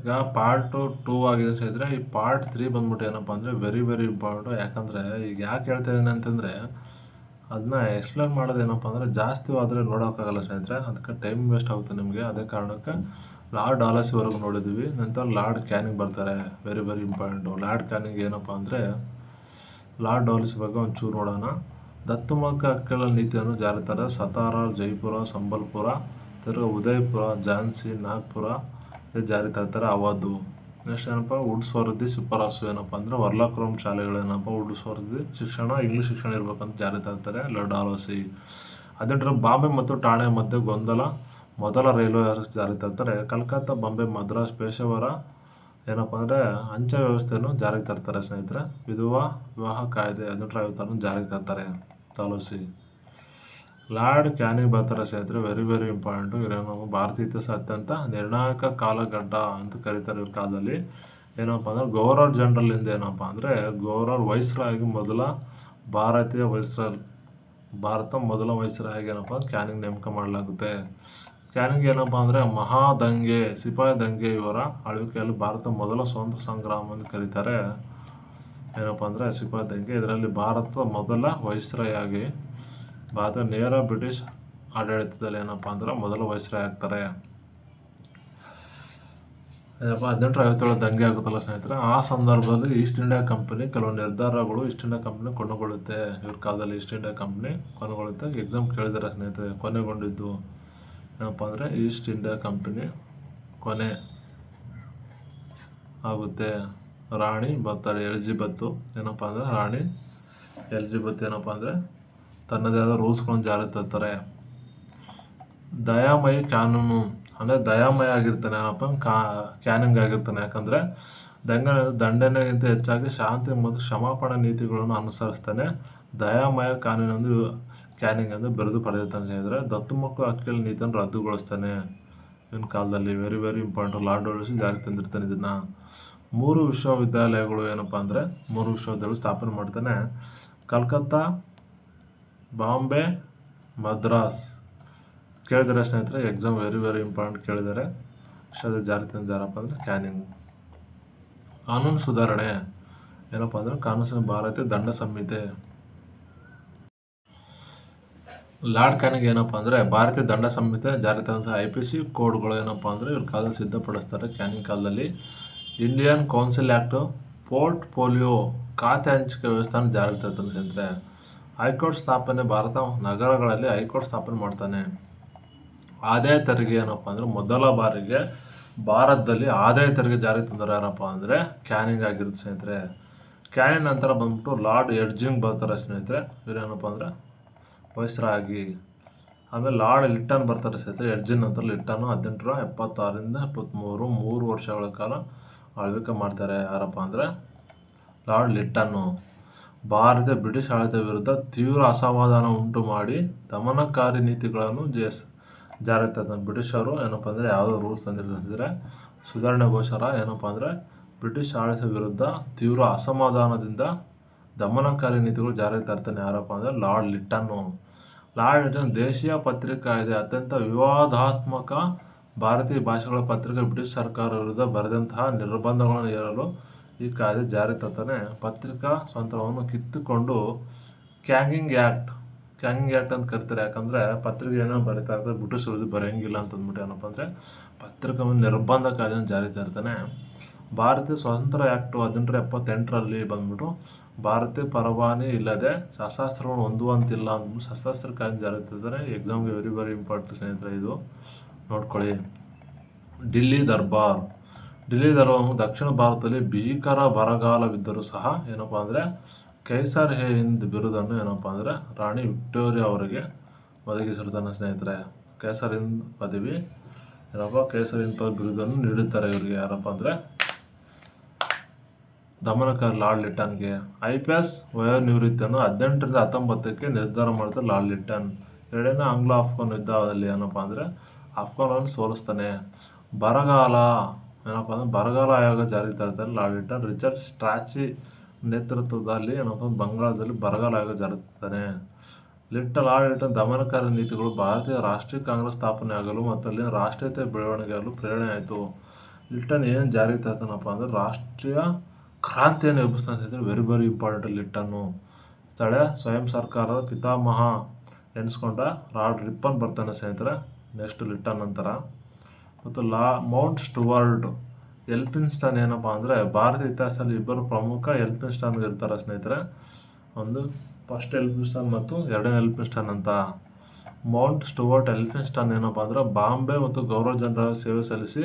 ಈಗ ಪಾರ್ಟ್ 2 ಆಗಿದೆ ಸ್ನೇಹಿತರೆ. ಈ ಪಾರ್ಟ್ 3 ಬಂದ್ಬಿಟ್ಟು ಏನಪ್ಪ ಅಂದರೆ ವೆರಿ ವೆರಿ ಇಂಪಾರ್ಟೆಂಟು. ಯಾಕಂದರೆ ಈಗ ಯಾಕೆ ಹೇಳ್ತಾ ಇದ್ದೀನಿ ಅಂತಂದರೆ ಅದನ್ನ ಎಕ್ಸ್ಪ್ಲೇನ್ ಮಾಡೋದು ಏನಪ್ಪ ಅಂದರೆ ಜಾಸ್ತಿ ಆದರೆ ನೋಡೋಕ್ಕಾಗಲ್ಲ ಸ್ನೇಹಿತರೆ. ಅದಕ್ಕೆ ಟೈಮ್ ವೇಸ್ಟ್ ಆಗುತ್ತೆ ನಿಮಗೆ. ಅದೇ ಕಾರಣಕ್ಕೆ ಲಾರ್ಡ್ ಆಲಸಿವರೆಗೂ ನೋಡಿದ್ದೀವಿ. ನಂತರ ಲಾರ್ಡ್ ಕ್ಯಾನಿಂಗ್ ಬರ್ತಾರೆ, very very important. Lord canning ಏನಪ್ಪ ಅಂದರೆ ಲಾರ್ಡ್ ಆಲಸಿ ಬಗ್ಗೆ ಒಂಚೂರು ನೋಡೋಣ. ದತ್ತುಮುಖ ಹಕ್ಕುಗಳ ನೀತಿಯನ್ನು ಜಾರಿ ತರ ಸತಾರ, ಜೈಪುರ, ಸಂಬಲ್ಪುರ, ತಿರ್ಗಿ ಉದಯಪುರ, ಝಾನ್ಸಿ, ನಾಗ್ಪುರ ಜಾರಿ ತರ್ತಾರೆ. ಅವಧು ನೆಕ್ಸ್ಟ್ ಏನಪ್ಪ ಉಡ್ಸ್ವರ್ದಿ ಶಿಫಾರಸು ಏನಪ್ಪ ಅಂದರೆ ವರ್ಲಾಕ್ರಮ್ ಶಾಲೆಗಳು ಏನಪ್ಪ ಉಡ್ಸ್ವರ್ದಿ ಶಿಕ್ಷಣ ಇಂಗ್ಲೀಷ್ ಶಿಕ್ಷಣ ಇರ್ಬೇಕಂತ ಜಾರಿ ತರ್ತಾರೆ ಲಾರ್ಡ್ ಆಲಸಿ. ಅದೇ ಬಾಂಬೆ ಮತ್ತು ಠಾಣೆ ಮಧ್ಯೆ ಗೊಂದಲ ಮೊದಲ ರೈಲ್ವೆ ಜಾರಿ ತರ್ತಾರೆ. ಕಲ್ಕತ್ತಾ, ಬಾಂಬೆ, ಮದ್ರಾಸ್, ಪೇಶಾವರ ಏನಪ್ಪ ಅಂದರೆ ಅಂಚೆ ವ್ಯವಸ್ಥೆಯನ್ನು ಜಾರಿಗೆ ತರ್ತಾರೆ ಸ್ನೇಹಿತರೆ. ವಿವಾಹ ಕಾಯ್ದೆ 1856 ಜಾರಿಗೆ ತರ್ತಾರೆ ಆಲಸಿ. ಲಾರ್ಡ್ ಕ್ಯಾನಿಂಗ್ ಬರ್ತಾರೆ ಸ್ನೇಹಿತರೆ, ವೆರಿ ವೆರಿ ಇಂಪಾರ್ಟೆಂಟು. ಇವ್ರೇನು ಭಾರತೀಯ ಇತಿಹಾಸ ಅತ್ಯಂತ ನಿರ್ಣಾಯಕ ಕಾಲಘಟ್ಟ ಅಂತ ಕರೀತಾರೆ ಇವ್ರ ಕಾಲದಲ್ಲಿ. ಏನಪ್ಪ ಅಂದರೆ ಗವರ್ನರ್ ಜನರಲಿಂದ ಏನಪ್ಪ ಅಂದರೆ ಗವರ್ನರ್ ವೈಸ್ರಾಯ್ಗೆ ಮೊದಲ ಭಾರತೀಯ ಭಾರತ ಮೊದಲ ವೈಸ್ರಾಯ್ಗೆ ಏನಪ್ಪ ಕ್ಯಾನಿಂಗ್ ನೇಮಕ ಮಾಡಲಾಗುತ್ತೆ. ಕ್ಯಾನಿಂಗ್ ಏನಪ್ಪ ಅಂದರೆ ಮಹಾದಂಗೆ, ಸಿಪಾಯಿ ದಂಗೆ ಇವರ ಆಳ್ವಿಕೆಯಲ್ಲಿ ಭಾರತ ಮೊದಲ ಸ್ವಾತಂತ್ರ್ಯ ಸಂಗ್ರಾಮ ಅಂತ ಕರೀತಾರೆ. ಏನಪ್ಪ ಅಂದರೆ ಸಿಪಾಯಿ ದಂಗೆ. ಇದರಲ್ಲಿ ಭಾರತ ಮೊದಲ ವೈಸ್ರಾಯ್ ಆಗಿ ಭಾರತ ನೇರ ಬ್ರಿಟಿಷ್ ಆಡಳಿತದಲ್ಲಿ ಏನಪ್ಪ ಅಂದ್ರೆ ಮೊದಲ ವೈಸ್ರಾಯ್ ಆಗ್ತಾರೆ. ಏನಪ್ಪ 1857 ದಂಗೆ ಆಗುತ್ತಲ್ಲ ಸ್ನೇಹಿತರೆ. ಆ ಸಂದರ್ಭದಲ್ಲಿ ಈಸ್ಟ್ ಇಂಡಿಯಾ ಕಂಪನಿ ಕೆಲವು ನಿರ್ಧಾರಗಳು ಈಸ್ಟ್ ಇಂಡಿಯಾ ಕಂಪನಿ ಕೊನೆಗೊಳ್ಳುತ್ತೆ. ಇವ್ರ ಕಾಲದಲ್ಲಿ ಈಸ್ಟ್ ಇಂಡಿಯಾ ಕಂಪನಿ ಕೊನೆಗೊಳ್ಳುತ್ತೆ. ಎಕ್ಸಾಮ್ ಕೇಳಿದ್ದಾರೆ ಸ್ನೇಹಿತರೆ, ಕೊನೆಗೊಂಡಿದ್ದು ಏನಪ್ಪ ಅಂದರೆ ಈಸ್ಟ್ ಇಂಡಿಯಾ ಕಂಪನಿ ಕೊನೆ ಆಗುತ್ತೆ. ರಾಣಿ ಬರ್ತಾಳೆ ಎಲಿಜಬೆತ್ತು ಏನಪ್ಪ ಅಂದರೆ ರಾಣಿ ಎಲಿಜಬೆತ್ ಏನಪ್ಪ ಅಂದರೆ ತನ್ನದೇ ಆದ ರೂಲ್ಸ್ಗಳನ್ನು ಜಾರಿ ತರ್ತಾರೆ. ದಯಾಮಯಿ ಕಾನೂನು ಅಂದರೆ ದಯಾಮಯ ಆಗಿರ್ತಾನೆ ಏನಪ್ಪ ಕ್ಯಾನಿಂಗ್ ಆಗಿರ್ತಾನೆ. ಯಾಕಂದರೆ ದಂಡನೆಗಿಂತ ಹೆಚ್ಚಾಗಿ ಶಾಂತಿ ಮತ್ತು ಕ್ಷಮಾಪಣಾ ನೀತಿಗಳನ್ನು ಅನುಸರಿಸ್ತಾನೆ. ದಯಾಮಯ ಕಾನೂನೊಂದು ಕ್ಯಾನಿಂಗ್ ಎಂದು ಬಿರುದು ಪಡೆದಿರ್ತಾನೆ. ಅಂದರೆ ದತ್ತುಮುಖ ಹಕ್ಕುಗಳ ನೀತಿಯನ್ನು ರದ್ದುಗೊಳಿಸ್ತಾನೆ ಇವನ ಕಾಲದಲ್ಲಿ. Very very important. ಲಾರ್ಡ್ ಆಲಸಿ ಜಾರಿ ತಂದಿರ್ತಾನೆ ಇದನ್ನು. 3 ವಿಶ್ವವಿದ್ಯಾಲಯಗಳು ಏನಪ್ಪ ಅಂದರೆ 3 ವಿಶ್ವವಿದ್ಯಾಲಯ ಸ್ಥಾಪನೆ ಮಾಡ್ತಾನೆ. ಕಲ್ಕತ್ತಾ, ಬಾಂಬೆ, ಮದ್ರಾಸ್ ಕೇಳಿದ್ದಾರೆ ಸ್ನೇಹಿತರೆ. ಎಕ್ಸಾಮ್ ವೆರಿ ವೆರಿ ಇಂಪಾರ್ಟೆಂಟ್ ಕೇಳಿದ್ದಾರೆ. ವಿಷಯದ ಜಾರಿ ತಂದಿದ್ದಾರಪ್ಪ ಅಂದರೆ ಕ್ಯಾನಿಂಗ್. ಕಾನೂನು ಸುಧಾರಣೆ ಏನಪ್ಪ ಅಂದರೆ ಕಾನೂನು ಭಾರತೀಯ ದಂಡ ಸಂಹಿತೆ. ಲಾರ್ಡ್ ಕ್ಯಾನಿಂಗ್ ಏನಪ್ಪ ಅಂದರೆ ಭಾರತೀಯ ದಂಡ ಸಂಹಿತೆ ಜಾರಿ ತಂದ IPC ಕೋಡ್ಗಳು ಏನಪ್ಪ ಅಂದರೆ ಇವ್ರ ಕಾಲದಲ್ಲಿ ಸಿದ್ಧಪಡಿಸ್ತಾರೆ ಕ್ಯಾನಿಂಗ್ ಕಾಲದಲ್ಲಿ. Indian council act, portfolio ಖಾತೆ ಹಂಚಿಕೆ ವ್ಯವಸ್ಥೆಯನ್ನು ಜಾರಿಗೆ ತರ್ತಾನೆ ಸ್ನೇಹಿತರೆ. ಹೈಕೋರ್ಟ್ ಸ್ಥಾಪನೆ, ಭಾರತ ನಗರಗಳಲ್ಲಿ ಹೈಕೋರ್ಟ್ ಸ್ಥಾಪನೆ ಮಾಡ್ತಾನೆ. ಆದಾಯ ತೆರಿಗೆ ಏನಪ್ಪ ಅಂದರೆ ಮೊದಲ ಬಾರಿಗೆ ಭಾರತದಲ್ಲಿ ಆದಾಯ ತೆರಿಗೆ ಜಾರಿಗೆ ತಂದರೆ ಯಾರಪ್ಪ ಅಂದರೆ ಕ್ಯಾನಿಂಗ್ ಆಗಿರುತ್ತೆ ಸ್ನೇಹಿತರೆ. ಕ್ಯಾನಿಂಗ್ ನಂತರ ಬಂದ್ಬಿಟ್ಟು ಲಾರ್ಡ್ ಎಡ್ಜಿಂಗ್ ಬರ್ತಾರೆ ಸ್ನೇಹಿತರೆ. ಇವ್ರೇನಪ್ಪ ಅಂದರೆ ವೈಸ್ರಾಯ್ ಆಗಿ. ಆಮೇಲೆ ಲಾರ್ಡ್ ಲಿಟ್ಟನ್ ಬರ್ತಾರೆ ಸ್ನೇಹಿತರೆ. ಎಡ್ಜಿನ್ ನಂತರ ಲಿಟ್ಟನು 1876ರಿಂದ 73 3 ವರ್ಷಗಳ ಕಾಲ ಆಳ್ವಿಕೆ ಮಾಡ್ತಾರೆ. ಯಾರಪ್ಪ ಅಂದರೆ ಲಾರ್ಡ್ ಲಿಟ್ಟನ್ನು. ಭಾರತ ಬ್ರಿಟಿಷ್ ಆಡಳಿತ ವಿರುದ್ಧ ತೀವ್ರ ಅಸಮಾಧಾನ ಉಂಟು ಮಾಡಿ ದಮನಕಾರಿ ನೀತಿಗಳನ್ನು ಜಾರಿಗೆ ತರ್ತಾನೆ. ಬ್ರಿಟಿಷರು ಏನಪ್ಪ ಅಂದರೆ ಯಾವುದೋ ರೂಲ್ಸ್ ತಂದಿರ್ತಾರೆ ಸುಧಾರಣೆಗೋಸ್ಕರ ಏನಪ್ಪ ಅಂದರೆ ಬ್ರಿಟಿಷ್ ಆಡಳಿತ ವಿರುದ್ಧ ತೀವ್ರ ಅಸಮಾಧಾನದಿಂದ ದಮನಕಾರಿ ನೀತಿಗಳು ಜಾರಿಗೆ ತರ್ತಾನೆ. ಯಾರಪ್ಪ ಅಂದರೆ ಲಾರ್ಡ್ ಲಿಟ್ಟನ್ನು. ಲಾರ್ಡ್ ಲಿಟ್ಟನ್ ದೇಶೀಯ ಪತ್ರಿಕಾ ಇದೆ ಅತ್ಯಂತ ವಿವಾದಾತ್ಮಕ ಭಾರತೀಯ ಭಾಷೆಗಳ ಪತ್ರಿಕೆ ಬ್ರಿಟಿಷ್ ಸರ್ಕಾರ ವಿರುದ್ಧ ಬರೆದಂತಹ ನಿರ್ಬಂಧಗಳನ್ನು ಹೇರಲು ಈ ಕಾಯ್ದೆ ಜಾರಿ ತರ್ತಾನೆ. ಪತ್ರಿಕಾ ಸ್ವಾತಂತ್ರ್ಯವನ್ನು ಕಿತ್ತುಕೊಂಡು ಕ್ಯಾನಿಂಗ್ ಆ್ಯಕ್ಟ್ ಅಂತ ಕರಿತಾರೆ. ಯಾಕಂದರೆ ಪತ್ರಿಕೆ ಏನೋ ಬರೀತಾ ಇರ್ತಾರೆ ಬ್ರಿಟಿಷ್ ವಿರುದ್ಧ ಬರೆಯಂಗಿಲ್ಲ ಅಂತಂದ್ಬಿಟ್ಟು ಏನಪ್ಪ ಅಂದರೆ ಪತ್ರಿಕೆ ನಿರ್ಬಂಧ ಕಾಯ್ದೆಯನ್ನು ಜಾರಿ ತರ್ತಾನೆ. ಭಾರತೀಯ ಸ್ವಾತಂತ್ರ್ಯ ಆ್ಯಕ್ಟು 1878ರಲ್ಲಿ ಬಂದ್ಬಿಟ್ಟು ಭಾರತೀಯ ಪರವಾನಗಿ ಇಲ್ಲದೆ ಶಸ್ತ್ರಾಸ್ತ್ರವನ್ನು ಹೊಂದುವಂತಿಲ್ಲ ಅಂದ್ಬಿಟ್ಟು ಶಸ್ತ್ರಾಸ್ತ್ರ ಕಾಯ್ದೆ ಜಾರಿ ತರ್ತಾರೆ. ಎಕ್ಸಾಮ್ಗೆ ವೆರಿ ವೆರಿ ಇಂಪಾರ್ಟೆಂಟ್ ಸ್ನೇಹಿತರೆ, ಇದು ನೋಡ್ಕೊಳ್ಳಿ. ఢిల్లీ ದರ್ಬಾರ್ ದಕ್ಷಿಣ ಭಾರತದಲ್ಲಿ ಭೀಕರ ಬರಗಾಲವಿದ್ದರೂ ಸಹ ಏನಪ್ಪ ಅಂದರೆ ಕೈಸರ್ ಹೇ ಹಿಂದ್ ಬಿರುದನ್ನು ಏನಪ್ಪ ಅಂದರೆ ರಾಣಿ ವಿಕ್ಟೋರಿಯಾ ಅವರಿಗೆ ಒದಗಿಸಿರ್ತಾನೆ ಸ್ನೇಹಿತರೆ. ಕೈಸರ್ ಹಿಂದ್ ಪದವಿ ಏನಪ್ಪ ಕೈಸರ್ ಹಿಂದ್ ಬಿರುದನ್ನು ನೀಡುತ್ತಾರೆ ಇವರಿಗೆ. ಯಾರಪ್ಪ ಅಂದರೆ ದಮನಕಾರಿ ಲಾರ್ಡ್ ಲಿಟ್ಟನ್ಗೆ. IPS ವಯೋನಿವೃತ್ತಿಯನ್ನು 18ರಿಂದ 19ಕ್ಕೆ ನಿರ್ಧಾರ ಮಾಡ್ತಾರೆ ಲಾರ್ಡ್ ಲಿಟ್ಟನ್. ಎರಡನೇ ಆಂಗ್ಲೋ ಆಫ್ಘನ್ ಯುದ್ಧದಲ್ಲಿ ಏನಪ್ಪ ಅಂದರೆ ಆಫ್ಘಾನನ್ನು ಸೋಲಿಸ್ತಾನೆ. ಬರಗಾಲ ಏನಪ್ಪ ಅಂದರೆ ಬರಗಾಲ ಆಯೋಗ ಜಾರಿಗೆ ತರ್ತಾರೆ ಲಾರ್ಡ್ ಲಿಟ್ಟನ್. ರಿಚರ್ಡ್ ಸ್ಟ್ರಾಚಿ ನೇತೃತ್ವದಲ್ಲಿ ಏನಪ್ಪ ಬಂಗಾಳದಲ್ಲಿ ಬರಗಾಲ ಆಯೋಗ ಜಾರಿಗೆ ತರ್ತಾನೆ. ಲಾರ್ಡ್ ಲಿಟ್ಟನ್ ದಮನಕಾರಿ ನೀತಿಗಳು ಭಾರತೀಯ ರಾಷ್ಟ್ರೀಯ ಕಾಂಗ್ರೆಸ್ ಸ್ಥಾಪನೆ ಆಗಲು ಮತ್ತು ಅಲ್ಲಿನ ರಾಷ್ಟ್ರೀಯತೆ ಬೆಳವಣಿಗೆ ಆಗಲು ಪ್ರೇರಣೆ ಆಯಿತು. ಲಿಟ್ಟನ್ ಏನು ಜಾರಿಗೆ ತರ್ತಾನಪ್ಪ ಅಂದರೆ ರಾಷ್ಟ್ರೀಯ ಕ್ರಾಂತಿಯನ್ನು ಎಬ್ಬಿಸ್ತಾನೆ ಸ್ನೇಹಿತರೆ. ವೆರಿ ವೆರಿ ಇಂಪಾರ್ಟೆಂಟ್ ಲಿಟ್ಟನ್ನು. ಸ್ಥಳೀಯ ಸ್ವಯಂ ಸರ್ಕಾರದ ಪಿತಾಮಹ ಎನಿಸ್ಕೊಂಡ ರಾಡ್ ರಿಪ್ಪನ್ ಬರ್ತಾನೆ ಸ್ನೇಹಿತರೆ ನೆಕ್ಸ್ಟ್ ಲಿಟ್ಟನ್ ನಂತರ. ಮತ್ತು ಮೌಂಟ್ ಸ್ಟುವರ್ಟ್ ಎಲ್ಫಿನ್ಸ್ಟನ್ ಏನಪ್ಪ ಅಂದರೆ ಭಾರತೀಯ ಇತಿಹಾಸದಲ್ಲಿ ಇಬ್ಬರು ಪ್ರಮುಖ ಎಲ್ಫಿನ್ಸ್ಟನ್ ಇರ್ತಾರೆ ಸ್ನೇಹಿತರೆ. ಒಂದು ಫಸ್ಟ್ ಎಲ್ಫಿನ್ಸ್ಟನ್ ಮತ್ತು ಎರಡನೇ ಎಲ್ಫಿನ್ಸ್ಟನ್ ಅಂತ. ಮೌಂಟ್ ಸ್ಟುವರ್ಟ್ ಎಲ್ಫಿನ್ಸ್ಟನ್ ಏನಪ್ಪ ಅಂದರೆ ಬಾಂಬೆ ಮತ್ತು ಗವರ್ನರ್ ಜನರಲ್ ಸೇವೆ ಸಲ್ಲಿಸಿ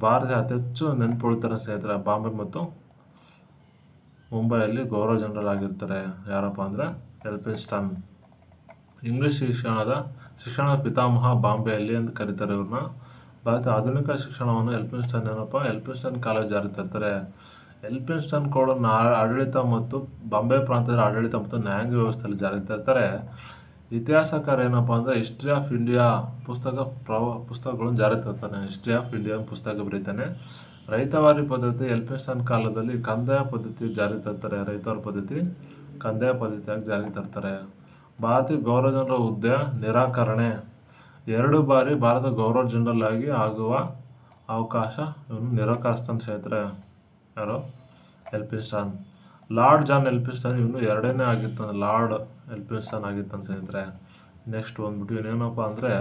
ಭಾರತೀಯ ಅತಿ ಹೆಚ್ಚು ನೆನಪುಳಿತಾರೆ ಸ್ನೇಹಿತರೆ. ಬಾಂಬೆ ಮತ್ತು ಮುಂಬೈಯಲ್ಲಿ ಗವರ್ನರ್ ಜನರಲ್ ಆಗಿರ್ತಾರೆ ಯಾರಪ್ಪ ಅಂದರೆ ಎಲ್ಫಿನ್ಸ್ಟನ್. ಇಂಗ್ಲೀಷ್ ಶಿಕ್ಷಣದ ಪಿತಾಮಹ ಬಾಂಬೆಯಲ್ಲಿ ಅಂತ ಕರೀತಾರೆ ಇವ್ರನ್ನ. ಭಾರತೀಯ ಆಧುನಿಕ ಶಿಕ್ಷಣವನ್ನು ಎಲ್ಫಿನ್ಸ್ಟನ್ ಕಾಲೇಜ್ ಜಾರಿ ತರ್ತಾರೆ. ಎಲ್ಫಿನ್ಸ್ಟನ್ ಕೋಡನ್ನು ಆಡಳಿತ ಮತ್ತು ಬಾಂಬೆ ಪ್ರಾಂತ್ಯದ ಆಡಳಿತ ಮತ್ತು ನ್ಯಾಯಾಂಗ ವ್ಯವಸ್ಥೆಯಲ್ಲಿ ಜಾರಿ ತರ್ತಾರೆ. ಇತಿಹಾಸಕಾರ ಏನಪ್ಪ ಅಂದರೆ ಹಿಸ್ಟ್ರಿ ಆಫ್ ಇಂಡಿಯಾ ಪುಸ್ತಕಗಳನ್ನು ಜಾರಿ ತರ್ತಾನೆ. ಹಿಸ್ಟ್ರಿ ಆಫ್ ಇಂಡಿಯಾ ಪುಸ್ತಕ ಬರೀತಾನೆ. ರೈತವಾರಿ ಪದ್ಧತಿ ಎಲ್ಫಿನ್ಸ್ಟನ್ ಕಾಲದಲ್ಲಿ ಕಂದಾಯ ಪದ್ಧತಿ ಜಾರಿ ತರ್ತಾರೆ. ರೈತವಾರಿ ಪದ್ಧತಿ ಕಂದಾಯ ಪದ್ಧತಿಯಾಗಿ ಜಾರಿ ತರ್ತಾರೆ. ಭಾರತೀಯ ಗವರ್ನರ್ ಜನರಲ್ ಹುದ್ದೆ ನಿರಾಕರಣೆ. 2 ಬಾರಿ ಭಾರತ ಗವರ್ನರ್ ಜನರಲ್ ಆಗಿ ಆಗುವ ಅವಕಾಶ ಇವನು ನಿರಾಕರಿಸ್ತಾನೆ ಸ್ನೇಹಿತರೆ. ಯಾರು? ಎಲ್ಫಿನ್ಸ್ಟನ್. ಲಾರ್ಡ್ ಜಾನ್ ಎಲ್ಫಿನ್ಸ್ಟನ್ ಇವನು 2ನೇ ಆಗಿರ್ತಾನೆ. ಲಾರ್ಡ್ ಎಲ್ಫಿನ್ಸ್ಟನ್ ಆಗಿರ್ತಾನೆ ಸ್ನೇಹಿತರೆ. ನೆಕ್ಸ್ಟ್ ಬಂದ್ಬಿಟ್ಟು ಇವನೇನಪ್ಪ ಅಂದರೆ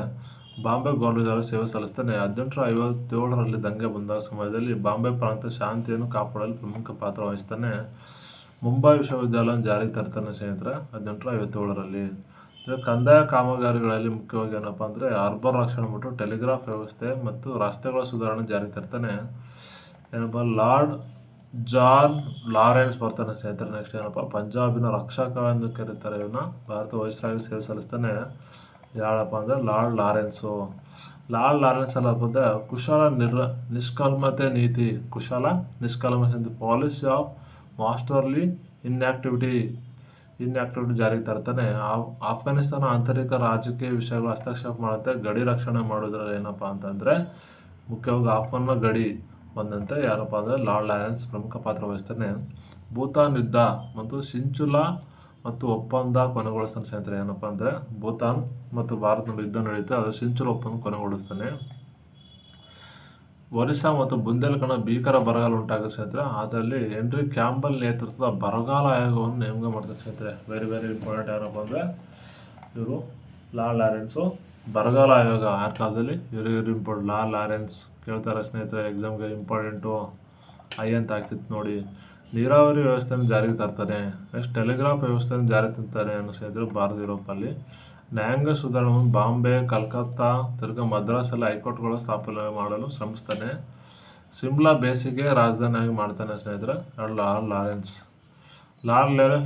ಬಾಂಬೆ ಗವರ್ನರ್ ಸೇವೆ ಸಲ್ಲಿಸ್ತಾನೆ. 1857ರಲ್ಲಿ ದಂಗೆ ಬಂದ ಸಮಯದಲ್ಲಿ ಬಾಂಬೆ ಪ್ರಾಂತ್ಯ ಶಾಂತಿಯನ್ನು ಕಾಪಾಡಲು ಪ್ರಮುಖ ಪಾತ್ರ ವಹಿಸ್ತಾನೆ. ಮುಂಬೈ ವಿಶ್ವವಿದ್ಯಾಲಯ ಜಾರಿಗೆ ತರ್ತಾನೆ ಸ್ನೇಹಿತರೆ 1857ರಲ್ಲಿ. ಕಂದಾಯ ಕಾಮಗಾರಿಗಳಲ್ಲಿ ಮುಖ್ಯವಾಗಿ ಏನಪ್ಪ ಅಂದರೆ ಅರ್ಬನ್ ರಕ್ಷಣೆ ಮತ್ತು ಟೆಲಿಗ್ರಾಫ್ ವ್ಯವಸ್ಥೆ ಮತ್ತು ರಸ್ತೆಗಳ ಸುಧಾರಣೆ ಜಾರಿಗೆ ತರ್ತಾನೆ. ಏನಪ್ಪ ಲಾರ್ಡ್ ಜಾನ್ ಲಾರೆನ್ಸ್ ಬರ್ತಾನೆ ಸ್ನೇಹಿತರೆ. ನೆಕ್ಸ್ಟ್ ಏನಪ್ಪ ಪಂಜಾಬಿನ ರಕ್ಷಕ ಎಂದು ಕರೀತಾರೆ ಇವನ್ನ. ಭಾರತ ವೈಸ್ರಾಯ್ ಸೇವೆ ಸಲ್ಲಿಸ್ತಾನೆ. ಯಾರಪ್ಪ ಅಂದರೆ ಲಾರ್ಡ್ ಲಾರೆನ್ಸು. ಲಾರ್ಡ್ ಲಾರೆನ್ಸ್ ಅಲ್ಲ ಬಂದ ನಿಷ್ಕಲ್ಮತೆ ನೀತಿ. ಪಾಲಿಸಿ ಆಫ್ ಮಾಸ್ಟರ್ಲಿ ಇನ್ಆಕ್ಟಿವಿಟಿ ಜಾರಿಗೆ ತರ್ತಾನೆ. ಆಫ್ಘಾನಿಸ್ತಾನ ಆಂತರಿಕ ರಾಜಕೀಯ ವಿಷಯಗಳು ಹಸ್ತಕ್ಷೇಪ ಮಾಡುತ್ತೆ. ಗಡಿ ರಕ್ಷಣೆ ಮಾಡೋದ್ರಲ್ಲಿ ಏನಪ್ಪ ಅಂತಂದರೆ ಮುಖ್ಯವಾಗಿ ಆಫ್ಘಾನ್ನ ಗಡಿ ಬಂದಂತೆ ಯಾರಪ್ಪ ಅಂದರೆ ಲಾರ್ಡ್ ಲಾರೆನ್ಸ್ ಪ್ರಮುಖ ಪಾತ್ರ ವಹಿಸ್ತಾನೆ. ಭೂತಾನ್ ಯುದ್ಧ ಮತ್ತು ಸಿಂಚುಲಾ ಮತ್ತು ಒಪ್ಪಂದ ಕೊನೆಗೊಳಿಸ್ತಾನೆ ಸ್ನೇಹಿತರೆ. ಏನಪ್ಪ ಅಂದರೆ ಭೂತಾನ್ ಮತ್ತು ಭಾರತ ಯುದ್ಧ ನಡೆಯುತ್ತೆ, ಅದು ಸಿಂಚುಲಾ ಒಪ್ಪಂದ ಕೊನೆಗೊಳಿಸ್ತಾನೆ. ಒರಿಸ್ಸಾ ಮತ್ತು ಬುಂದೇಲ್ಖಂಡ ಭೀಕರ ಬರಗಾಲ ಉಂಟಾಗುತ್ತೆ ಸ್ನೇಹಿತರೆ. ಅದರಲ್ಲಿ ಹೆನ್ರಿ ಕ್ಯಾಂಬಲ್ ನೇತೃತ್ವದ ಬರಗಾಲ ಆಯೋಗವನ್ನು ನೇಮಕ ಮಾಡ್ತಾರೆ ಸ್ನೇಹಿತರೆ. ವೆರಿ ವೆರಿ ಇಂಪಾರ್ಟೆಂಟ್ ಯಾರಪ್ಪ ಅಂದರೆ ಇವರು ಲಾರ್ಡ್ ಲಾರೆನ್ಸು. ಬರಗಾಲ ಆಯೋಗ ಆ ಕಾಲದಲ್ಲಿ very very important. Lord Lawrence ಕೇಳ್ತಾರೆ ಸ್ನೇಹಿತರೆ ಎಕ್ಸಾಮ್ಗೆ ಇಂಪಾರ್ಟೆಂಟು. ಅಂತ ಹಾಕಿತ್ತು ನೋಡಿ. ನೀರಾವರಿ ವ್ಯವಸ್ಥೆಯನ್ನು ಜಾರಿಗೆ ತರ್ತಾನೆ. ನೆಕ್ಸ್ಟ್ ಟೆಲಿಗ್ರಾಫ್ ವ್ಯವಸ್ಥೆಯನ್ನು ಜಾರಿಗೆ ತರ್ತಾರೆ ಅನ್ನೋ ಸ್ನೇಹಿತರು ಭಾರತ ಯುರೋಪಲ್ಲಿ. ನ್ಯಾಯಾಂಗ ಸುಧಾರಣೆ ಬಾಂಬೆ, ಕಲ್ಕತ್ತಾ, ಮದ್ರಾಸಲ್ಲಿ ಹೈಕೋರ್ಟ್ಗಳು ಸ್ಥಾಪನೆ ಮಾಡಲು ಶ್ರಮಿಸ್ತಾನೆ. ಸಿಮ್ಲಾ ಬೇಸಿಗೆ ರಾಜಧಾನಿಯಾಗಿ ಮಾಡ್ತಾನೆ ಸ್ನೇಹಿತರೆ ಲಾರ್ಡ್ ಲಾರೆನ್ಸ್.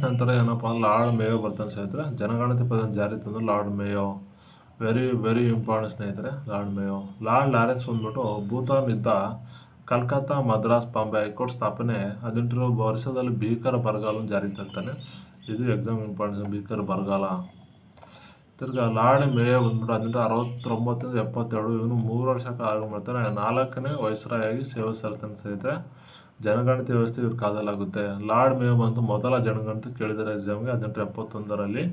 ನಂತರ ಏನಪ್ಪ ಲಾರ್ಡ್ ಮೇಯೋ ಬರ್ತಾನೆ ಸ್ನೇಹಿತರೆ. ಜನಗಣತಿ ಪದ್ಧತಿ ಜಾರಿ ತಂದು lord Mayo. Very very important ಸ್ನೇಹಿತರೆ ಲಾರ್ಡ್ ಮೇಯೋ. ಲಾರ್ಡ್ ಲಾರೆನ್ಸ್ ಬಂದ್ಬಿಟ್ಟು ಭೂತಾನ್ ಯುದ್ಧ, ಕಲ್ಕತ್ತಾ, ಮದ್ರಾಸ್, ಬಾಂಬೆ ಹೈಕೋರ್ಟ್ ಸ್ಥಾಪನೆ, 18 ವರ್ಷದಲ್ಲಿ ಭೀಕರ ಬರಗಾಲವನ್ನು ಜಾರಿಗೆ ತರ್ತಾನೆ. ಇದು ಎಕ್ಸಾಮ್ ಇಂಪಾರ್ಟೆಂಟ್, ಭೀಕರ ಬರಗಾಲ. ಲಾರ್ಡ್ ಮೇಯೋ ಬಂದ್ಬಿಟ್ಟು 1869-72 ಇವನು 3 ವರ್ಷ ಕಾಲ ಮಾಡ್ತಾನೆ. 4ನೇ ವೈಸ್ರಾಯಾಗಿ ಸೇವೆ ಸಲ್ಲಿಸ್ತಾನೆ ಸ್ನೇಹಿತರೆ. ಜನಗಣತಿ ವ್ಯವಸ್ಥೆ ಇವ್ರ ಕಾಲದಲ್ಲಾಗುತ್ತೆ. ಲಾರ್ಡ್ ಮೇಯೋ ಬಂದು ಮೊದಲ ಜನಗಣತಿ ಕೇಳಿದರೆ ಎಕ್ಸಾಮ್ಗೆ 1871ರಲ್ಲಿ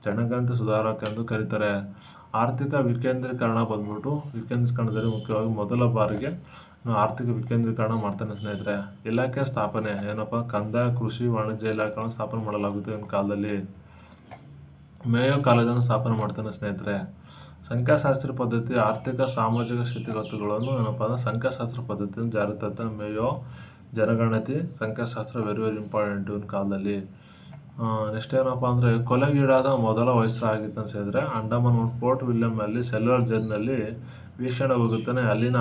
ಜನಗಣತಿ ಸುಧಾರಕ ಎಂದು ಕರೀತಾರೆ. ಆರ್ಥಿಕ ವಿಕೇಂದ್ರೀಕರಣ ಬಂದ್ಬಿಟ್ಟು ವಿಕೇಂದ್ರೀಕರಣದಲ್ಲಿ ಮುಖ್ಯವಾಗಿ ಮೊದಲ ಬಾರಿಗೆ ಆರ್ಥಿಕ ವಿಕೇಂದ್ರೀಕರಣ ಮಾಡ್ತಾನೆ ಸ್ನೇಹಿತರೆ. ಇಲಾಖೆ ಸ್ಥಾಪನೆ ಏನಪ್ಪ ಕಂದಾಯ, ಕೃಷಿ, ವಾಣಿಜ್ಯ ಇಲಾಖೆಗಳನ್ನು ಸ್ಥಾಪನೆ ಮಾಡಲಾಗುತ್ತೆ ಇವನ ಕಾಲದಲ್ಲಿ. ಮೇಯೋ ಕಾಲೇಜನ್ನು ಸ್ಥಾಪನೆ ಮಾಡ್ತಾನೆ ಸ್ನೇಹಿತರೆ. ಸಂಖ್ಯಾಶಾಸ್ತ್ರ ಪದ್ಧತಿ, ಆರ್ಥಿಕ ಸಾಮಾಜಿಕ ಸ್ಥಿತಿಗತಿಗಳನ್ನು ಏನಪ್ಪ ಅಂದರೆ ಸಂಖ್ಯಾಶಾಸ್ತ್ರ ಪದ್ಧತಿಯನ್ನು ಜಾರಿ ತರ್ತಾನೆ ಮೇಯೋ. ಜನಗಣತಿ, ಸಂಖ್ಯಾಶಾಸ್ತ್ರ ವೆರಿ ವೆರಿ ಇಂಪಾರ್ಟೆಂಟ್ ಇವನ ಕಾಲದಲ್ಲಿ. ನೆಕ್ಸ್ಟ್ ಏನಪ್ಪ ಅಂದರೆ ಕೊಲೆಗೀಡಾದ ಮೊದಲ ವೈಸ್ರಾಯ್ ಆಗಿರ್ತಾನೆ ಸ್ನೇಹಿತರೆ. ಅಂಡಮಾನ್ ಪೋರ್ಟ್ ವಿಲಿಯಂನಲ್ಲಿ ಸೆಲ್ಯುಲರ್ ಜೈಲಿನಲ್ಲಿ ವೀಕ್ಷಣೆ ಹೋಗುತ್ತಾನೆ. ಅಲ್ಲಿನ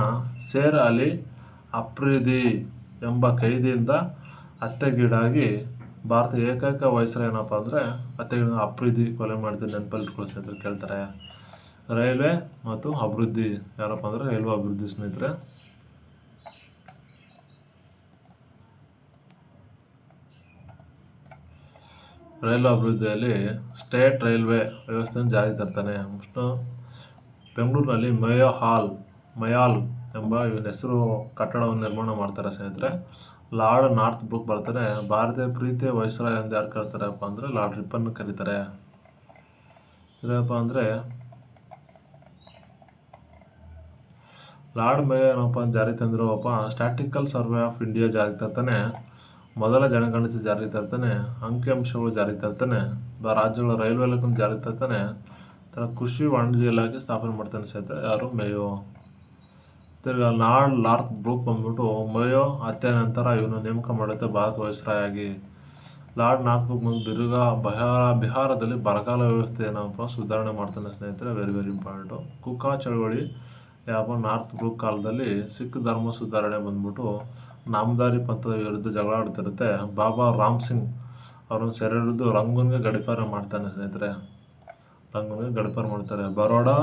ಶೇರ್ ಅಲಿ ಅಫ್ರಿದಿ ಎಂಬ ಕೈದಿಯಿಂದ ಹತ್ಯೆಗೀಡಾಗಿ ಭಾರತ ಏಕೈಕ ವೈಸ್ರಾಯ್ ಏನಪ್ಪ ಅಂದರೆ ಅಫ್ರಿದಿ ಕೊಲೆ ಮಾಡ್ತಾರೆ. ನೆನಪಲ್ಲಿ ಇಟ್ಕೊಳ್ಳಿ ಸ್ನೇಹಿತರೆ ಕೇಳ್ತಾರೆ. ರೈಲ್ವೆ ಮತ್ತು ಅಭಿವೃದ್ಧಿ ಯಾರಪ್ಪ ಅಂದರೆ ರೈಲ್ವೆ ಅಭಿವೃದ್ಧಿ ಸ್ನೇಹಿತರೆ. ರೈಲ್ವೆ ಅಭಿವೃದ್ಧಿಯಲ್ಲಿ ಸ್ಟೇಟ್ ರೈಲ್ವೆ ವ್ಯವಸ್ಥೆಯನ್ನು ಜಾರಿ ತರ್ತಾನೆ. ಬೆಂಗಳೂರಿನಲ್ಲಿ ಮಯಾಲ್ ಎಂಬ ಇವನ ಹೆಸರು ಕಟ್ಟಡವನ್ನು ನಿರ್ಮಾಣ ಮಾಡ್ತಾರೆ ಸ್ನೇಹಿತರೆ. ಲಾರ್ಡ್ ನಾರ್ತ್ ಬ್ರೂಕ್ ಬರ್ತಾರೆ. ಭಾರತೀಯ ಪ್ರೀತಿಯ ವೈಸ್ರಾಯ್ ಎಂದು ಯಾರು ಕರೀತಾರಪ್ಪ ಅಂದರೆ ಲಾರ್ಡ್ ರಿಪ್ಪನ್ ಕರೀತಾರೆ. ಏನಪ್ಪ ಅಂದರೆ ಲಾರ್ಡ್ ಮೇಯೋ ಏನಪ್ಪ ಜಾರಿ ತಂದಿರೋವಪ್ಪ ಸ್ಟ್ಯಾಟಿಕಲ್ ಸರ್ವೆ ಆಫ್ ಇಂಡಿಯಾ ಜಾರಿ ತರ್ತಾನೆ, ಮೊದಲ ಜನಗಣತಿ ಜಾರಿ ತರ್ತಾನೆ, ಅಂಕಿಅಂಶಗಳು ಜಾರಿ ತರ್ತಾನೆ, ರಾಜ್ಯಗಳ ರೈಲ್ವೆ ಇಲಾಖೆ ಜಾರಿ ತರ್ತಾನೆ, ಕೃಷಿ ವಾಣಿಜ್ಯ ಇಲಾಖೆ ಸ್ಥಾಪನೆ ಮಾಡ್ತಾನೆ ಸ್ನೇಹಿತರೆ. ಯಾರು? ಮೇಯೋ. ತಿರ್ಗಾ ಲಾರ್ಡ್ ಬ್ರೂಕ್ ಬಂದ್ಬಿಟ್ಟು ಮೇಯೋ ಹತ್ಯೆ ನಂತರ ಇವನು ನೇಮಕ ಮಾಡುತ್ತೆ ಭಾರತ ವೈಸ್ರಾಯ್ ಆಗಿ. ಲಾರ್ಡ್ ನಾರ್ತ್ ಬ್ರೂಕ್ ಬಂದು ಬಿಹಾರದಲ್ಲಿ ಬರಗಾಲ ವ್ಯವಸ್ಥೆ ಏನಪ್ಪ ಸುಧಾರಣೆ ಮಾಡ್ತಾನೆ ಸ್ನೇಹಿತರೆ. Very very important. ಕುಕಾ ಚಳವಳಿ ಯಾವ ನಾರ್ತ್ ಬ್ರೂಕ್ ಕಾಲದಲ್ಲಿ ಸಿಖ್ ಧರ್ಮ ಸುಧಾರಣೆ ಬಂದ್ಬಿಟ್ಟು ನಾಮದಾರಿ ಪಂಥದ ವಿರುದ್ಧ ಜಗಳ ಆಡ್ತಿರುತ್ತೆ. ಬಾಬಾ ರಾಮ್ ಸಿಂಗ್ ಅವ್ರನ್ನ ಸೆರೆ ಹಿಡಿದು ರಂಗೂನ್ಗೆ ಗಡಿಪಾರ ಮಾಡ್ತಾನೆ ಸ್ನೇಹಿತರೆ. ರಂಗೂನ್ಗೆ ಗಡಿಪಾರ ಮಾಡ್ತಾರೆ. ಬರೋಡಾ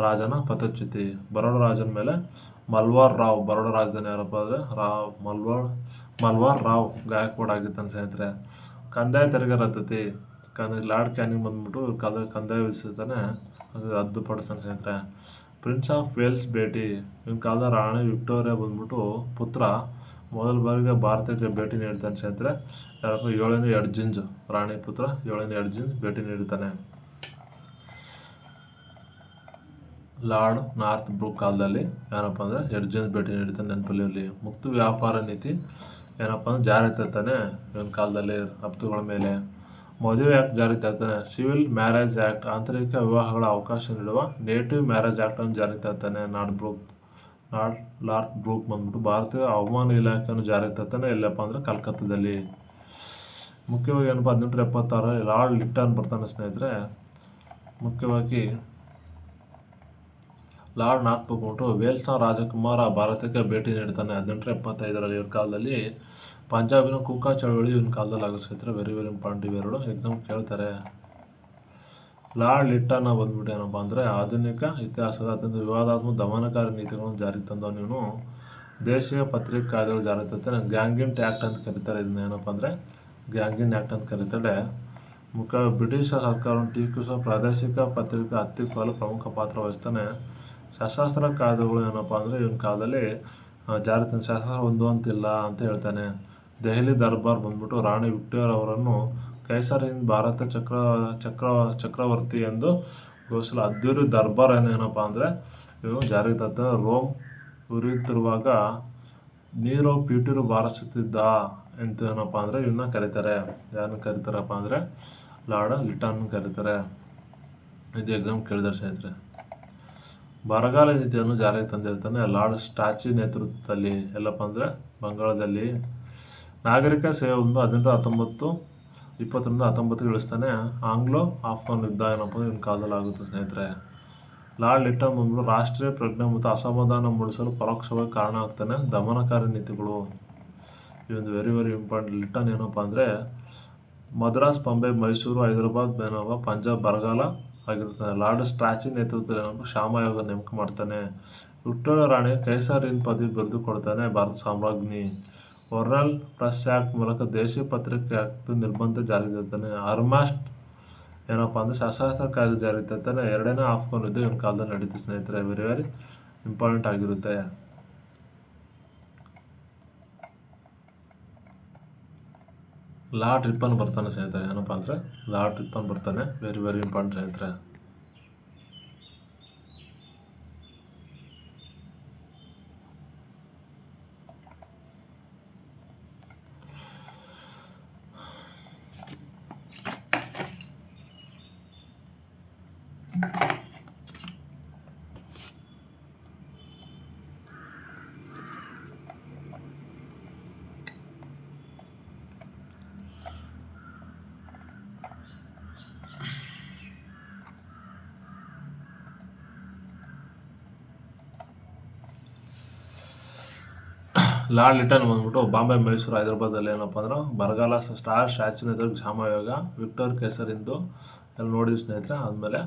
ರಾಜನ ಪತಚ್ಯುತಿ. ಬರೋಡ ರಾಜನ ಮೇಲೆ ಮಲ್ವಾರ್ ರಾವ್, ಬರೋಡ ರಾಜಧಾನಿ ಯಾರಪ್ಪ ಅಂದರೆ ಮಲ್ವಾರ್ ರಾವ್ ಗಾಯಕ್ವಾಡ್ ಆಗಿತ್ತಾನೆ ಸ್ನೇಹಿತರೆ. ಕಂದಾಯ ತೆರಿಗೆ ರದ್ದತಿ. ಲಾರ್ಡ್ ಕ್ಯಾನಿಂಗ್ ಬಂದ್ಬಿಟ್ಟು ಕಂದಾಯ ವಿಧಿಸ್ತಾನೆ, ಅದು ರದ್ದುಪಡಿಸ್ತಾನೆ ಸ್ನೇಹಿತರೆ. ಪ್ರಿನ್ಸ್ ಆಫ್ ವೇಲ್ಸ್ ಭೇಟಿ. ಇವ್ನ ಕಾಲದ ರಾಣಿ ವಿಕ್ಟೋರಿಯಾ ಬಂದ್ಬಿಟ್ಟು ಪುತ್ರ ಮೊದಲ ಬಾರಿಗೆ ಭಾರತಕ್ಕೆ ಭೇಟಿ ನೀಡ್ತಾನೆ ಸ್ನೇಹಿತರೆ. ಯಾರಪ್ಪ? 7ನೇ ಎಡ್ಜಿಂಜ್. ರಾಣಿ ಪುತ್ರ 7ನೇ ಎಡ್ಜಿಂಜ್ ಭೇಟಿ ನೀಡ್ತಾನೆ. ಲಾರ್ಡ್ ನಾರ್ತ್ ಬ್ರೂಕ್ ಕಾಲದಲ್ಲಿ ಏನಪ್ಪ ಅಂದರೆ ಎಡ್ಜಿಂಜ್ ಭೇಟಿ ನೀಡ್ತಾನೆ, ನೆನಪಲ್ಲಿ. ಮುಕ್ತ ವ್ಯಾಪಾರ ನೀತಿ ಏನಪ್ಪ ಅಂದ್ರೆ ಜಾರಿ ತರ್ತಾನೆ ಇವನ ಕಾಲದಲ್ಲಿ ರಫ್ತುಗಳ ಮೇಲೆ. ಮದುವೆ ಆ್ಯಕ್ಟ್ ಜಾರಿ ತರ್ತಾನೆ. ಸಿವಿಲ್ ಮ್ಯಾರೇಜ್ ಆ್ಯಕ್ಟ್, ಆಂತರಿಕ ವಿವಾಹಗಳ ಅವಕಾಶ ನೀಡುವ ನೇಟಿವ್ ಮ್ಯಾರೇಜ್ ಆ್ಯಕ್ಟನ್ನು ಜಾರಿ ತರ್ತಾನೆ ಲಾರ್ಡ್ ಬ್ರೂಕ್ ಬಂದ್ಬಿಟ್ಟು. ಭಾರತೀಯ ಹವಾಮಾನ ಇಲಾಖೆಯನ್ನು ಜಾರಿ ತರ್ತಾನೆ. ಎಲ್ಲಪ್ಪ ಅಂದರೆ ಕಲ್ಕತ್ತಾದಲ್ಲಿ. ಮುಖ್ಯವಾಗಿ ಏನಪ್ಪ 1876 ಲಾರ್ಡ್ ಲಿಟ್ಟನ್ ಬರ್ತಾನೆ ಸ್ನೇಹಿತರೆ. ಮುಖ್ಯವಾಗಿ ಲಾರ್ಡ್ ನಾರ್ತ್ ಬ್ರೂಕ್ ಬಂದ್ಬಿಟ್ಟು ವೇಲ್ಸ್ನ ರಾಜಕುಮಾರ ಭಾರತಕ್ಕೆ ಭೇಟಿ ನೀಡ್ತಾನೆ 1875ರಲ್ಲಿ. ಇವ್ರ ಕಾಲದಲ್ಲಿ ಪಂಜಾಬಿನ ಕುಕಾ ಚಳವಳಿ ಇವನ ಕಾಲದಲ್ಲಿ ಆಗಿಸ್ತಾರೆ. ವೆರಿ ವೆರಿ ಇಂಪಾರ್ಟೆಂಟ್ ಇವೆರಡು, ಎಕ್ಸಾಮ್ ಕೇಳ್ತಾರೆ. ಲಾರ್ಡ್ ಲಿಟ್ಟನ್ ಬಂದ್ಬಿಟ್ಟು ಏನಪ್ಪ ಅಂದರೆ ಆಧುನಿಕ ಇತಿಹಾಸದ ಅತ್ಯಂತ ವಿವಾದಾತ್ಮಕ ದಮನಕಾರಿ ನೀತಿಗಳನ್ನು ಜಾರಿ ತಂದವನು ಇವನು. ದೇಶೀಯ ಪತ್ರಿಕೆ ಕಾಯ್ದೆಗಳು ಜಾರಿ ತರ್ತಾನೆ. ಗ್ಯಾಂಗಿನ್ ಆ್ಯಕ್ಟ್ ಅಂತ ಕರೀತಾರೆ. ಇದನ್ನ ಏನಪ್ಪ ಅಂದರೆ ಗ್ಯಾಂಗಿನ್ ಆ್ಯಕ್ಟ್ ಅಂತ ಕರೀತಾರೆ. ಬ್ರಿಟಿಷ್ ಸರ್ಕಾರವನ್ನು ಟೀಕಿಸುವ ಪ್ರಾದೇಶಿಕ ಪತ್ರಿಕೆ ಹತ್ತಿಕ್ಕಲು ಪ್ರಮುಖ ಪಾತ್ರ ವಹಿಸ್ತಾನೆ. ಸಶಸ್ತ್ರ ಕಾಯ್ದೆಗಳು ಏನಪ್ಪ ಅಂದರೆ ಇವನ ಕಾಲದಲ್ಲಿ ಜಾರಿ ತಂದ. ಶಸ್ತ್ರ ಹೊಂದುವಂತಿಲ್ಲ ಅಂತ ಹೇಳ್ತಾನೆ. ದೆಹಲಿ ದರ್ಬಾರ್ ಬಂದ್ಬಿಟ್ಟು ರಾಣಿ ವಿಕ್ಟೋರಿಯಾ ಅವರನ್ನು ಕೈಸರ್ ಹಿಂದ್ ಭಾರತ ಚಕ್ರವರ್ತಿ ಎಂದು ಘೋಷಿಸಲು ಅದ್ದೂರಿ ದರ್ಬಾರ್ ಏನಪ್ಪ ಅಂದರೆ ಇವನು ಜಾರಿಗೆ ತರ್ತಾನೆ. ರೋಮ್ ಉರಿಯುತ್ತಿರುವಾಗ ನೀರೋ ಪೀಟರು ಬಾರಿಸುತ್ತಿದ್ದ ಅಂತ ಏನಪ್ಪ ಅಂದರೆ ಇವನ್ನ ಕರೀತಾರೆ. ಯಾರನ್ನ ಕರೀತಾರಪ್ಪ ಅಂದರೆ ಲಾರ್ಡ್ ಲಿಟ್ಟನ್ ಕರೀತಾರೆ. ಇದು ಎಕ್ಸಾಮ್ ಕೇಳಿದಾರೆ ಸ್ನೇಹಿತರೆ. ಬರಗಾಲ ನೀತಿಯನ್ನು ಜಾರಿಗೆ ತಂದಿರ್ತಾನೆ ಲಾರ್ಡ್ ಸ್ಟಾಚಿ ನೇತೃತ್ವದಲ್ಲಿ. ಎಲ್ಲಪ್ಪ ಅಂದರೆ ಬಂಗಾಳದಲ್ಲಿ. ನಾಗರಿಕ ಸೇವೆ ಒಂದು 1819 ಇಳಿಸ್ತಾನೆ. ಆಂಗ್ಲೋ ಆಫ್ಘನ್ ಯುದ್ಧ ಏನಪ್ಪ ಇವನ ಕಾಲದಲ್ಲಿ ಆಗುತ್ತೆ ಸ್ನೇಹಿತರೆ. ಲಾರ್ಡ್ ಲಿಟ್ಟನ್ ಬಂದ್ಬಿಟ್ಟು ರಾಷ್ಟ್ರೀಯ ಪ್ರಜ್ಞೆ ಮತ್ತು ಅಸಮಾಧಾನ ಮೂಡಿಸಲು ಪರೋಕ್ಷವಾಗಿ ಕಾರಣ ಆಗ್ತಾನೆ. ದಮನಕಾರಿ ನೀತಿಗಳು ಇವೊಂದು ವೆರಿ ವೆರಿ ಇಂಪಾರ್ಟೆಂಟ್. ಲಿಟ್ಟನ್ ಏನಪ್ಪ ಅಂದರೆ ಮದ್ರಾಸ್, ಬಾಂಬೆ, ಮೈಸೂರು, ಹೈದರಾಬಾದ್, ಏನಪ್ಪ ಪಂಜಾಬ್ ಬರಗಾಲ ಆಗಿರ್ತಾನೆ. ಲಾರ್ಡ್ ಸ್ಟ್ರಾಚಿ ನೇತೃತ್ವದಲ್ಲಿ ಏನಪ್ಪ ಶ್ಯಾಮಯೋಗ ನೇಮಕ ಮಾಡ್ತಾನೆ. ವಿಕ್ಟೋರಿಯಾ ರಾಣಿ ಕೈಸರ್ ಹಿಂದ್ ಪದವಿ ಬಿರುದು ಕೊಡ್ತಾನೆ. ಭಾರತ ಸಾಮ್ರಾಜ್ಞಿ. ವರ್ನಲ್ ಪ್ರೆಸ್ ಆ್ಯಕ್ಟ್ ಮೂಲಕ ದೇಶೀಯ ಪತ್ರಿಕೆ ಆ್ಯಕ್ಟ್ ನಿರ್ಬಂಧ ಜಾರಿ ತರ್ತಾನೆ. ಅರ್ಮಾಸ್ಟ್ ಏನಪ್ಪ ಅಂದರೆ ಸಶಸ್ತ್ರ ಕಾಯ್ದೆ ಜಾರಿ ತರ್ತಾನೆ. 2ನೇ ಆಫ್ಘನ್ ಯುದ್ಧ ಇವನ ಕಾಲದಲ್ಲಿ ನಡೀತು ಸ್ನೇಹಿತರೆ. ವೆರಿ ವೆರಿ ಇಂಪಾರ್ಟೆಂಟ್ ಆಗಿರುತ್ತೆ. ಲಾರ್ಡ್ ರಿಪ್ಪನ್ ಬರ್ತಾನೆ ಸ್ನೇಹಿತರೆ. ಏನಪ್ಪ ಅಂದರೆ ಲಾರ್ಡ್ ರಿಪ್ಪನ್ ಬರ್ತಾನೆ. ವೆರಿ ವೆರಿ ಇಂಪಾರ್ಟೆಂಟ್ ಸ್ನೇಹಿತರೆ. ಲಾರ್ಡ್ ಲಿಟ್ಟನ್ ಬಂದ್ಬಿಟ್ಟು ಬಾಂಬೆ, ಮೈಸೂರು, ಹೈದರಾಬಾದಲ್ಲಿ ಏನಪ್ಪ ಅಂದ್ರೆ ಬರಗಾಲ ಸ್ಟಾಚಿ ನೇತೃತ್ವ ಶ್ಯಾಮಯೋಗ ವಿಕ್ಟೋರ್ ಕೈಸರ್ ಹಿಂದು ಎಲ್ಲ ನೋಡಿದ್ವಿ ಸ್ನೇಹಿತರೆ. ಆದಮೇಲೆ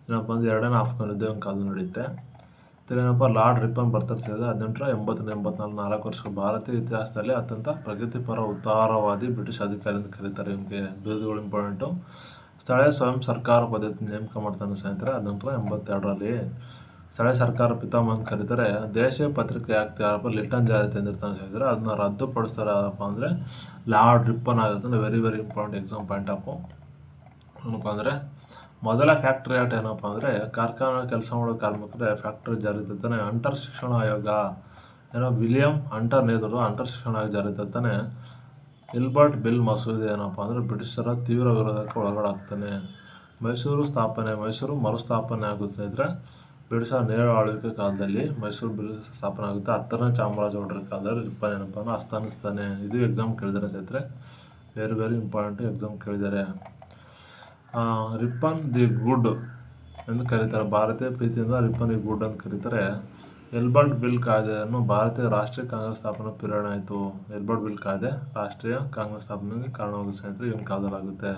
ಏನಪ್ಪ ಅಂದ್ರೆ 2ನೇ ಆಫ್ಘನ್ ಯುದ್ಧ ಇವನ ಕಾಲದಲ್ಲಿ ನಡೆಯುತ್ತೆ. ಏನಪ್ಪ ಲಾರ್ಡ್ ರಿಪ್ಪನ್ ಬರ್ತಾರೆ ಸೇರಿದ 1880-84 4 ವರ್ಷಗಳು. ಭಾರತೀಯ ಇತಿಹಾಸದಲ್ಲಿ ಅತ್ಯಂತ ಪ್ರಗತಿಪರ ಉದಾರವಾದಿ ಬ್ರಿಟಿಷ್ ಅಧಿಕಾರಿ ಅಂತ ಕರೀತಾರೆ. ಇವನಿಗೆ ಬಿರುದುಗಳು ಇಂಪಾರ್ಟೆಂಟು. ಸ್ಥಳೀಯ ಸ್ವಯಂ ಸರ್ಕಾರ ಪದ್ಧತಿ ನೇಮಕ ಮಾಡ್ತಾನೆ ಸ್ನೇಹಿತರೆ 1982ರಲ್ಲಿ. ಸ್ಥಳೀಯ ಸರ್ಕಾರ ಪಿತಾಮಹ ಅಂತ ಕರೀತಾರೆ. ದೇಶೀಯ ಪತ್ರಿಕೆ ಆ್ಯಕ್ಟ್ ಯಾರಪ್ಪ ಲಿಟ್ಟನ್ ಜಾರಿ ತಂದಿರ್ತಾನೆ ಸ್ನೇಹಿತರೆ. ಅದನ್ನ ರದ್ದುಪಡಿಸ್ತಾರೆ ಯಾರಪ್ಪ ಅಂದರೆ ಲಾರ್ಡ್ ರಿಪ್ಪನ್ ಆಗುತ್ತೆ. Very very important exam point ಆಫು. ಏನಪ್ಪ ಅಂದರೆ ಮೊದಲ ಫ್ಯಾಕ್ಟ್ರಿ ಆ್ಯಕ್ಟ್ ಏನಪ್ಪ ಅಂದರೆ ಕಾರ್ಖಾನೆ ಕೆಲಸ ಮಾಡೋ ಕಾರ್ಮಿಕರೇ ಫ್ಯಾಕ್ಟ್ರಿ ಜಾರಿ ತರ್ತಾನೆ. ಅಂಟರ್ ಶಿಕ್ಷಣ ಆಯೋಗ ವಿಲಿಯಂ ಅಂಟರ್ ನೇತೃತ್ವದ ಅಂಟರ್ ಶಿಕ್ಷಣ ಆಯೋಗ ಜಾರಿ ತರ್ತಾನೆ. ಇಲ್ಬರ್ಟ್ ಬಿಲ್ ಮಸೂದೆ ಏನಪ್ಪ ಅಂದರೆ ಬ್ರಿಟಿಷರ ತೀವ್ರ ವಿರೋಧಕ್ಕೆ ಒಳಗಾಗ್ತಾನೆ. ಮೈಸೂರು ಮರುಸ್ಥಾಪನೆ ಆಗುತ್ತೆ ಸ್ನೇಹಿತರೆ. ಬ್ರಿಟಿಷರ ನೇರ ಆಳ್ವಿಕೆ ಕಾಲದಲ್ಲಿ ಮೈಸೂರು ಬಿಲ್ ಸ್ಥಾಪನೆ ಆಗುತ್ತೆ. 10ನೇ ಚಾಮರಾಜ ಒಡೆಯರ ಕಾಲದಲ್ಲಿ ರಿಪ್ಪನ್ ಏನಪ್ಪ ಆಸ್ಥಾನಿಸ್ತಾನೆ. ಇದು ಎಕ್ಸಾಮ್ ಕೇಳಿದ್ದಾರೆ ಸ್ನೇಹಿತರೆ, ವೆರಿ ಇಂಪಾರ್ಟೆಂಟ್ ಎಕ್ಸಾಮ್ ಕೇಳಿದ್ದಾರೆ. ರಿಪ್ಪನ್ ದಿ ಗುಡ್ ಎಂದು ಕರೀತಾರೆ. ಭಾರತೀಯ ಪ್ರೀತಿಯಿಂದ ರಿಪ್ಪನ್ ದಿ ಗುಡ್ ಅಂತ ಕರೀತಾರೆ. ಎಲ್ಬರ್ಟ್ ಬಿಲ್ ಕಾಯ್ದೆಯನ್ನು ಭಾರತೀಯ ರಾಷ್ಟ್ರೀಯ ಕಾಂಗ್ರೆಸ್ ಸ್ಥಾಪನೆ ಪ್ರೇರಣೆ ಆಯಿತು. ಎಲ್ಬರ್ಟ್ ಬಿಲ್ ಕಾಯ್ದೆ ರಾಷ್ಟ್ರೀಯ ಕಾಂಗ್ರೆಸ್ ಸ್ಥಾಪನೆಗೆ ಕಾರಣವಾಗುತ್ತೆ ಸ್ನೇಹಿತರೆ, ಇವನ್ ಕಾಲದಲ್ಲಾಗುತ್ತೆ.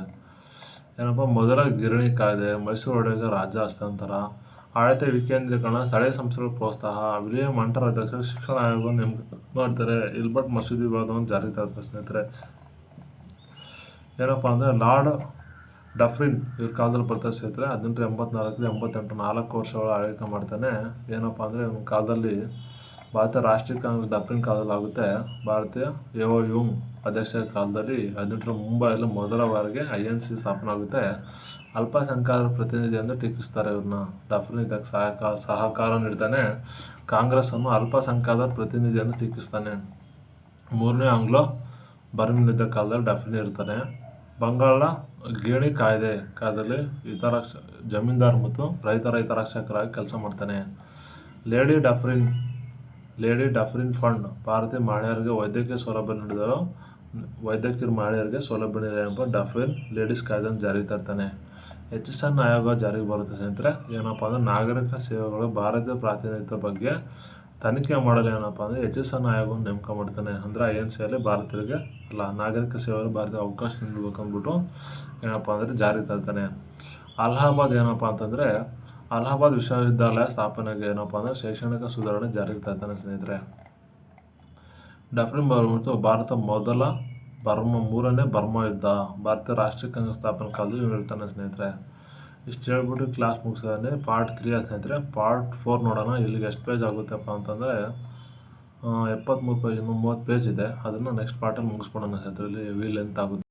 ಏನಪ್ಪ ಮೊದಲ ಗಿರಣಿ ಕಾಯ್ದೆ, ಮೈಸೂರು ಒಡೆಯರಿಗೆ ರಾಜ್ಯ ಹಸ್ತಾಂತರ, ಆಡಳಿತ ವಿಕೇಂದ್ರೀಕರಣ, ಸ್ಥಳೀಯ ಸಂಸ್ಥೆಗಳ ಪ್ರೋತ್ಸಾಹ, ವಿಲಿಯಂ ಅಂಟರ್ ಅಧ್ಯಕ್ಷ ಶಿಕ್ಷಣ ಆಯೋಗ ನೇಮಕ ಮಾಡ್ತಾರೆ. ಇಲ್ಬರ್ಟ್ ಮಸೂದೆ ವಿವಾದವನ್ನು ಜಾರಿಗೆ ತರ್ತಾರೆ ಸ್ನೇಹಿತರೆ. ಏನಪ್ಪ ಅಂದರೆ ಲಾರ್ಡ್ ಡಫ್ರಿನ್ ಇವ್ರ ಕಾಲದಲ್ಲಿ ಬರ್ತಾರೆ ಸ್ನೇಹಿತರೆ. 1884-88 4 ವರ್ಷಗಳ ಆಳ್ವಿಕೆ ಮಾಡ್ತಾನೆ. ಏನಪ್ಪ ಅಂದರೆ ಇವ್ನ ಕಾಲದಲ್ಲಿ ಭಾರತೀಯ ರಾಷ್ಟ್ರೀಯ ಕಾಂಗ್ರೆಸ್ ಡಫ್ರಿನ್ ಕಾಲದಲ್ಲಿ ಆಗುತ್ತೆ. ಭಾರತೀಯ ಯುಂಗ್ ಅಧ್ಯಕ್ಷರ ಕಾಲದಲ್ಲಿ 18 ಮುಂಬೈಯಲ್ಲಿ ಮೊದಲ ಬಾರಿಗೆ INC ಸ್ಥಾಪನೆ ಆಗುತ್ತೆ. ಅಲ್ಪಸಂಖ್ಯಾತರ ಪ್ರತಿನಿಧಿ ಎಂದು ಟೀಕಿಸ್ತಾರೆ ಇವ್ರನ್ನ. ಡಫ್ರಿನ್ ಇದಕ್ಕೆ ಸಹಕಾರ ನೀಡ್ತಾನೆ. ಕಾಂಗ್ರೆಸ್ಸನ್ನು ಅಲ್ಪಸಂಖ್ಯಾತರ ಪ್ರತಿನಿಧಿ ಎಂದು ಟೀಕಿಸ್ತಾನೆ. 3ನೇ ಆಂಗ್ಲೋ ಬರ್ಮನ್ ಯುದ್ಧ ಕಾಲದಲ್ಲಿ ಡಫ್ರಿನ್ ಇರ್ತಾನೆ. ಬಂಗಾಳ ಗೇಣಿ ಕಾಯ್ದೆಯಲ್ಲಿ ಜಮೀನ್ದಾರ್ ಮತ್ತು ರೈತರ ಹಿತರಕ್ಷಕರಾಗಿ ಕೆಲಸ ಮಾಡ್ತಾನೆ. ಲೇಡಿ ಡಫ್ರಿನ್ ಫಂಡ್ ಭಾರತೀಯ ಮಹಿಳೆಯರಿಗೆ ವೈದ್ಯಕೀಯ ಸೌಲಭ್ಯ ನೀಡಿದರು. ವೈದ್ಯಕೀಯ ಮಹಿಳೆಯರಿಗೆ ಸೌಲಭ್ಯ ನೀಡಿದ ಡಫ್ರಿನ್ ಲೇಡೀಸ್ ಕಾಯ್ದೆಯನ್ನು ಜಾರಿಗೆ ತರ್ತಾನೆ. HSN ಆಯೋಗ ಜಾರಿಗೆ ಬರುತ್ತೆ ಸ್ನೇಹಿತರೆ. ಏನಪ್ಪ ಅಂದರೆ ನಾಗರಿಕ ಸೇವೆಗಳು ಭಾರತೀಯ ಪ್ರಾತಿನಿಧ್ಯದ ಬಗ್ಗೆ ತನಿಖೆ ಮಾಡಲು ಏನಪ್ಪ ಅಂದರೆ HSN ಆಯೋಗವನ್ನು ನೇಮಕ ಮಾಡ್ತಾನೆ. ಅಂದರೆ INCಯಲ್ಲಿ ಭಾರತೀಯರಿಗೆ ನಾಗರಿಕ ಸೇವೆಯಲ್ಲಿ ಭಾರತೀಯ ಅವಕಾಶ ನೀಡಬೇಕಂದ್ಬಿಟ್ಟು ಏನಪ್ಪ ಅಂದರೆ ಜಾರಿಗೆ ತರ್ತಾನೆ. ಅಲಹಾಬಾದ್ ಏನಪ್ಪ ಅಂತಂದರೆ ಅಲಹಾಬಾದ್ ವಿಶ್ವವಿದ್ಯಾಲಯ ಸ್ಥಾಪನೆಗೆ ಏನಪ್ಪ ಅಂದರೆ ಶೈಕ್ಷಣಿಕ ಸುಧಾರಣೆ ಜಾರಿಗೆ ತರ್ತಾನೆ ಸ್ನೇಹಿತರೆ. ಡಫ್ರಿನ್ ಬಂದ್ಬಿಟ್ಟು ಭಾರತ ಮೊದಲ ಮೂರನೇ ಬರ್ಮಾ ಯುದ್ಧ, ಭಾರತೀಯ ರಾಷ್ಟ್ರೀಯ ಕಾಂಗ್ರೆಸ್ ಸ್ಥಾಪನೆ ಕಾಲದಲ್ಲಿ ಇರ್ತಾನೆ ಸ್ನೇಹಿತರೆ. ಇಷ್ಟು ಹೇಳ್ಬಿಟ್ಟು ಕ್ಲಾಸ್ ಮುಗಿಸಿದಾನೆ. ಪಾರ್ಟ್ 3 ಸ್ನೇಹಿತರೆ. ಪಾರ್ಟ್ 4 ನೋಡೋಣ. ಇಲ್ಲಿಗೆ ಎಷ್ಟು ಪೇಜ್ ಆಗುತ್ತಪ್ಪ ಅಂತಂದರೆ 73 ಪೇಜ್, 30 ಪೇಜ್ ಇದೆ. ಅದನ್ನು ನೆಕ್ಸ್ಟ್ ಪಾರ್ಟಲ್ಲಿ ಮುಗಿಸ್ಬಿಡೋಣ ಸ್ನೇಹಿತರೆ. ಇಲ್ಲಿ ಲೆಂತ್ ಆಗುತ್ತೆ.